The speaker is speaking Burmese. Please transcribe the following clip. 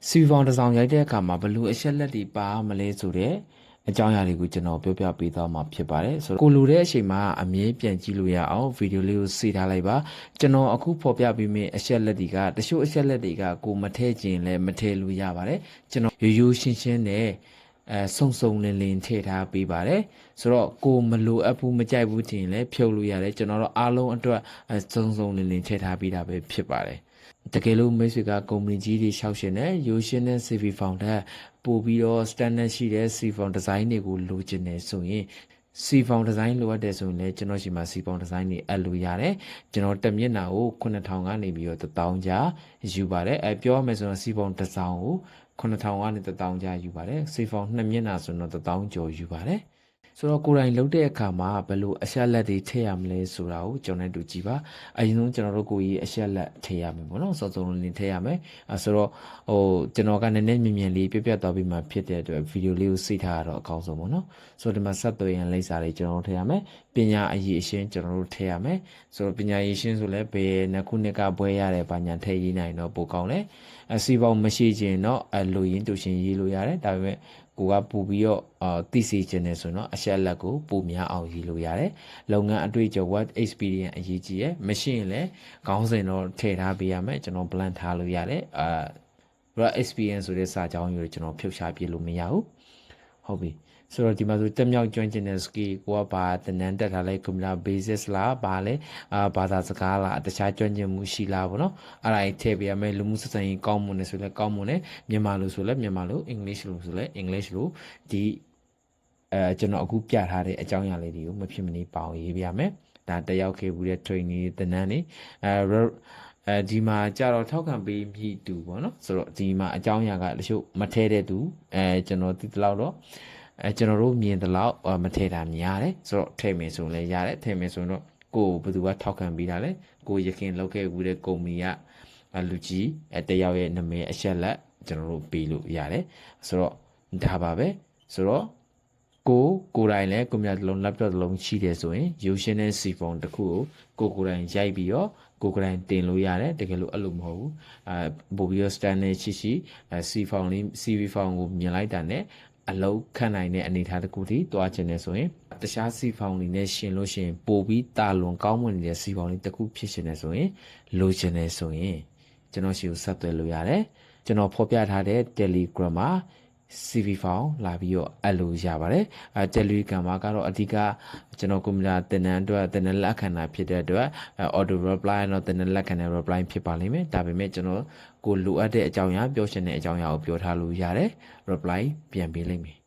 စီဖောင်တစ်စောင်ရိုက်တဲ့အခါမှာဘယ်လိုအချက်လက်တွေပါမလဲဆိုတဲ့အကြောင်းအရာတွေကိုကျွန်တော်ပြောပြပေးသွားမှာဖြစ်ပါတယ်ဆိုတော့ကိုလိုတဲ့အချိန်မှာအမြဲပြန်ကြည့်လို့ရအောင်ဗီဒီယိုလေးကိုစေထားလိုက်ပါကျွန်တော်အခုဖော်ပြပေးမယ့်အချက်လက်တွေကတချို့အချက်လက်တွေကကိုမထည့်ခြင်းလည်းမထည့်လို့ရပါတယ်ကျွန်တော်ရိုးရိုးရှင်းရှင်းနဲ့ဆုံဆုံလင်းလင်းထည့်ထားပေးပါတယ်ဆိုတော့ကိုမလိုအပ်ဘူးမကြိုက်ဘူးထင်ရင်လည်းဖြုတ်လို့ရတယ်ကျွန်တော်တို့အားလုံးအတွက်စုံစုံလင်းလင်းထည့်ထားပေးတာပဲဖြစ်ပါတယ်တကယ်လို့မိတ်ဆွေကကုမ္ပဏီကြီးတွေရှောက်ရှင်နဲ့ရိုးရှင်းတဲ့ CV Founder ပို့ပြီးတော့ standard ရှိတဲ့ CV Founder design တွေကိုလိုချင်တယ်ဆိုရင် CV Founder design လိုအပ်တယ်ဆိုရင်လည်းကျွန်တော်ရှိမှာ CV Founder design တွေအပ်လို့ရတယ်ကျွန်တော်တစ်မျက်နှာကို9000ကနေပြီးတော့1000ကြာယူပါတယ်ပြောရမယ်ဆိုတော့ CV Founder တစ်စောင်ကို9000ကနေ1000ကြာယူပါတယ် CV Founder နှစ်မျက်နှာဆိုတော့1000ကျော်ယူပါတယ်ဆိုတော့ကိုယ်တိုင်လုပ်တဲ့အခါမှာဘယ်လိုအချက်လက်တွေထည့်ရမလဲဆိုတာကိုကျွန်တော်တို့ကြည့်ပါအရင်ဆုံးကျွန်တော်တို့ကိုကြီးအချက်လက်ထည့်ရမယ်ပေါ့နော်စောစောလေးထည့်ရမယ်ဆိုတော့ကျွန်တော်ကနည်းနည်းမြင်မြင်လေးပြပြသွားပြီးမှဖြစ်တဲ့အတွက်ဗီဒီယိုလေးကိုစိတ်ထားရတော့အကောင်းဆုံးပေါ့နော်ဆိုတော့ဒီမှာဆက်သွယ်ရန်လိပ်စာတွေကျွန်တော်တို့ထည့်ရမယ်ပညာအရည်အချင်းကျွန်တော်တို့ထည့်ရမယ်ဆိုတော့ပညာရည်ရှင်းဆိုလဲဘယ်နှစ်ခုနှစ်ကဘွဲရတယ်ဘာညာထည့်ရေးနိုင်တော့ပိုကောင်းလဲစီပေါင်းမရှိခြင်းတော့လိုရင်းတူရှင်ရေးလို့ရတယ်ဒါပေမဲ့ကိုကပို့ပြီးတော့သိစေခြင်းနဲ့ဆိုတော့အချက်လက်ကိုပို့များအောင်ရေးလို့ရတယ်လုပ်ငန်းအတွေ့အကြုံ work experience အရေးကြီးရယ်မရှိရင်လည်းခေါင်းစဉ်တော့ထည့်ထားပေးရမယ်ကျွန်တော် plan ထားလို့ရတယ်work experience ဆိုတဲ့စာကြောင်းကိုကျွန်တော်ဖြုတ်ချပြလို့မရဘူးဟုတ်ပြီဆိုတော့ဒီမှာဆိုတက်မြောက်ကျွမ်းကျင်တဲ့ skill ကိုကဘာတနန်းတက်ထားလဲ computer basis လားဘာလဲဘာသာစကားလားတခြားကျွမ်းကျင်မှုရှိလားပေါ့နော်အဲ့ဒါကြီးထည့်ပေးရမယ်လူမှုဆက်ဆံရေးကောင်းမွန်နေဆိုလဲကောင်းမွန်နေမြန်မာလိုဆိုလဲမြန်မာလို English လိုဆိုလဲ English လိုဒီကျွန်တော်အခုပြထားတဲ့အကြောင်းအရာလေးတွေကိုမဖြစ်မနေပေါအောင်ရေးပြရမယ်ဒါတက်ရောက်ခဲ့ဘူးတဲ့ training တနန်းနေဒီမှာကြတော့ထောက်ခံပေးမြည်တူပေါ့နော်ဆိုတော့ဒီမှာအကြောင်းအရာကတချို့မထဲတဲ့သူကျွန်တော်သိတော့ကျွန်တော်တို့မြင်တဲ့လောက်မထည့်တာများတယ်ဆိုတော့ထည့်မယ်ဆိုရင်လည်းရတယ်ထည့်မယ်ဆိုရင်တော့ကိုဘယ်သူကထောက်ခံပေးတာလဲကိုရခင်လောက်ခဲ့ဘူးတဲ့ကုမ္ပဏီကလူကြီးတယောက်ရဲ့နာမည်အချက်လက်ကျွန်တော်တို့ပေးလို့ရတယ်ဆိုတော့ဒါပါပဲဆိုတော့ကိုယ်တိုင်လည်းကွန်ပျူတာတစ်လုံး laptop တစ်လုံးရှိတယ်ဆိုရင်ရုပ်ရှင်တဲ့ C phone တစ်ခုကိုကိုယ်တိုင်ရိုက်ပြီးတော့ကိုယ်တိုင်တင်လို့ရတယ်တကယ်လို့အဲ့လိုမဟုတ်ဘူးပို့ပြီးတော့ standard ရှိ C phone လေး CV phone ကိုမြင်လိုက်တာနဲ့အလုံးခန့်နိုင်တဲ့အနေအထားတစ်ခုထိတွားချင်တယ်ဆိုရင်တခြား C phone တွေနဲ့ရှင်လို့ရှိရင်ပို့ပြီးတာလွန်ကောင်းမွန်နေတဲ့ C phone လေးတစ်ခုဖြစ်ရှင်တယ်ဆိုရင်လိုချင်တယ်ဆိုရင်ကျွန်တော်ရှိကိုဆက်သွယ်လို့ရတယ်ကျွန်တော်ဖော်ပြထားတဲ့ Telegram မှာCV file လာပြီးတော့အပ်လို့ရပါတယ်Telegram မှာကတော့အဓိကကျွန်တော်ကွန်ပျူတာသင်တန်းအတွက်သင်တန်းလက်ခံတာဖြစ်တဲ့အတွက် auto reply တော့သင်တန်းလက်ခံတဲ့ reply ဖြစ်ပါလိမ့်မယ်ဒါပေမဲ့ကျွန်တော်ကိုလိုအပ်တဲ့အကြောင်းအရာပြောချင်တဲ့အကြောင်းအရာကိုပြောထားလို့ရတယ် reply ပြန်ပေးလိမ့်မယ်